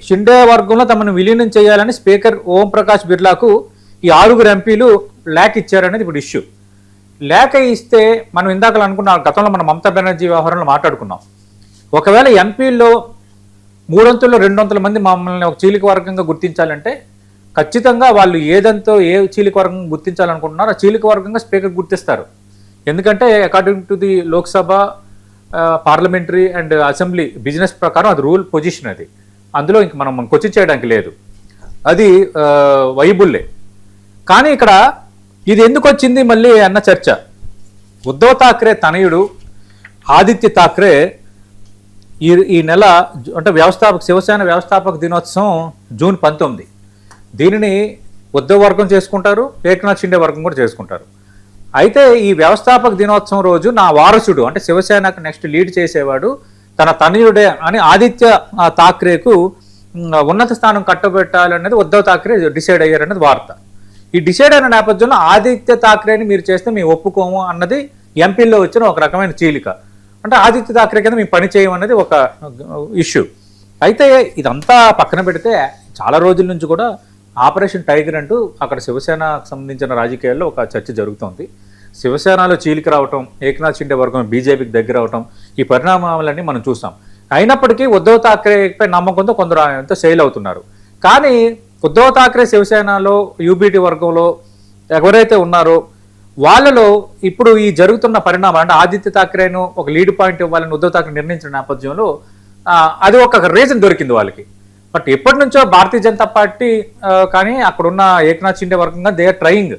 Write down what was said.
షిండే వర్గంలో తమను విలీనం చేయాలని స్పీకర్ ఓం ప్రకాష్ బిర్లాకు ఈ 6 ఎంపీలు లేఖ ఇచ్చారనేది ఇప్పుడు ఇష్యూ. లేఖ ఇస్తే మనం ఇందాక అనుకున్న గతంలో మనం మమతా బెనర్జీ వ్యవహారంలో మాట్లాడుకున్నాం. ఒకవేళ ఎంపీల్లో 300 200 మంది మమ్మల్ని ఒక చీలిక వర్గంగా గుర్తించాలంటే ఖచ్చితంగా వాళ్ళు ఏదంతో ఏ చీలిక వర్గం గుర్తించాలనుకుంటున్నారో ఆ చీలిక వర్గంగా స్పీకర్ గుర్తిస్తారు. ఎందుకంటే according to the Lok Sabha parliamentary and assembly business ప్రకారం అది రూల్ పొజిషన్. అది అందులో ఇంక మనం క్వశ్చన్ చేయడానికి లేదు, అది వైబుల్లే. కానీ ఇక్కడ ఇది ఎందుకు వచ్చింది మళ్ళీ అన్న చర్చ. ఉద్ధవ్ ఠాక్రే తనయుడు ఆదిత్య ఠాక్రే ఈ నెల అంటే శివసేన వ్యవస్థాపక దినోత్సవం జూన్ 19. దీనిని ఉద్ధవ్ వర్గం చేసుకుంటారు, ఏక్నాథ్ షిండే వర్గం కూడా చేసుకుంటారు. అయితే ఈ వ్యవస్థాపక దినోత్సవం రోజు నా వారసుడు అంటే శివసేనకు నెక్స్ట్ లీడ్ చేసేవాడు తన తనయుడే అని ఆదిత్య ఠాక్రేకు ఉన్నత స్థానం కట్టబెట్టాలనేది ఉద్ధవ్ ఠాక్రే డిసైడ్ అయ్యారనేది వార్త. ఈ డిసైడ్ అయిన నేపథ్యంలో ఆదిత్య ఠాక్రేని మీరు చేస్తే మేము ఒప్పుకోము అన్నది ఎంపీల్లో వచ్చిన ఒక రకమైన చీలిక. అంటే ఆదిత్య ఠాక్రే కింద మేము పని చేయమన్నది ఒక ఇష్యూ. అయితే ఇదంతా పక్కన పెడితే చాలా రోజుల నుంచి కూడా ఆపరేషన్ టైగర్ అంటూ అక్కడ శివసేనకు సంబంధించిన రాజకీయాల్లో ఒక చర్చ జరుగుతోంది. శివసేనలో చీలిక రావటం, ఏక్నాథ్ షిండే వర్గం బీజేపీకి దగ్గర అవటం, ఈ పరిణామాలన్నీ మనం చూసాం. అయినప్పటికీ ఉద్ధవ్ ఠాక్రేపై నమ్మకంతో కొందరు ఆయనతో సెయిల్ అవుతున్నారు. కానీ ఉద్ధవ్ ఠాక్రే శివసేనలో యూబీటీ వర్గంలో ఎవరైతే ఉన్నారో వాళ్ళలో ఇప్పుడు ఈ జరుగుతున్న పరిణామం అంటే ఆదిత్య ఠాక్రేను ఒక లీడ్ పాయింట్ ఇవ్వాలని ఉద్ధవ్ ఠాక్రే నిర్ణయించిన నేపథ్యంలో అది ఒక రీజన్ దొరికింది వాళ్ళకి. బట్ ఎప్పటి నుంచో భారతీయ జనతా పార్టీ కానీ అక్కడున్న ఏక్నాథ్ షిండే వర్గంగా దే ఆర్ ట్రయింగ్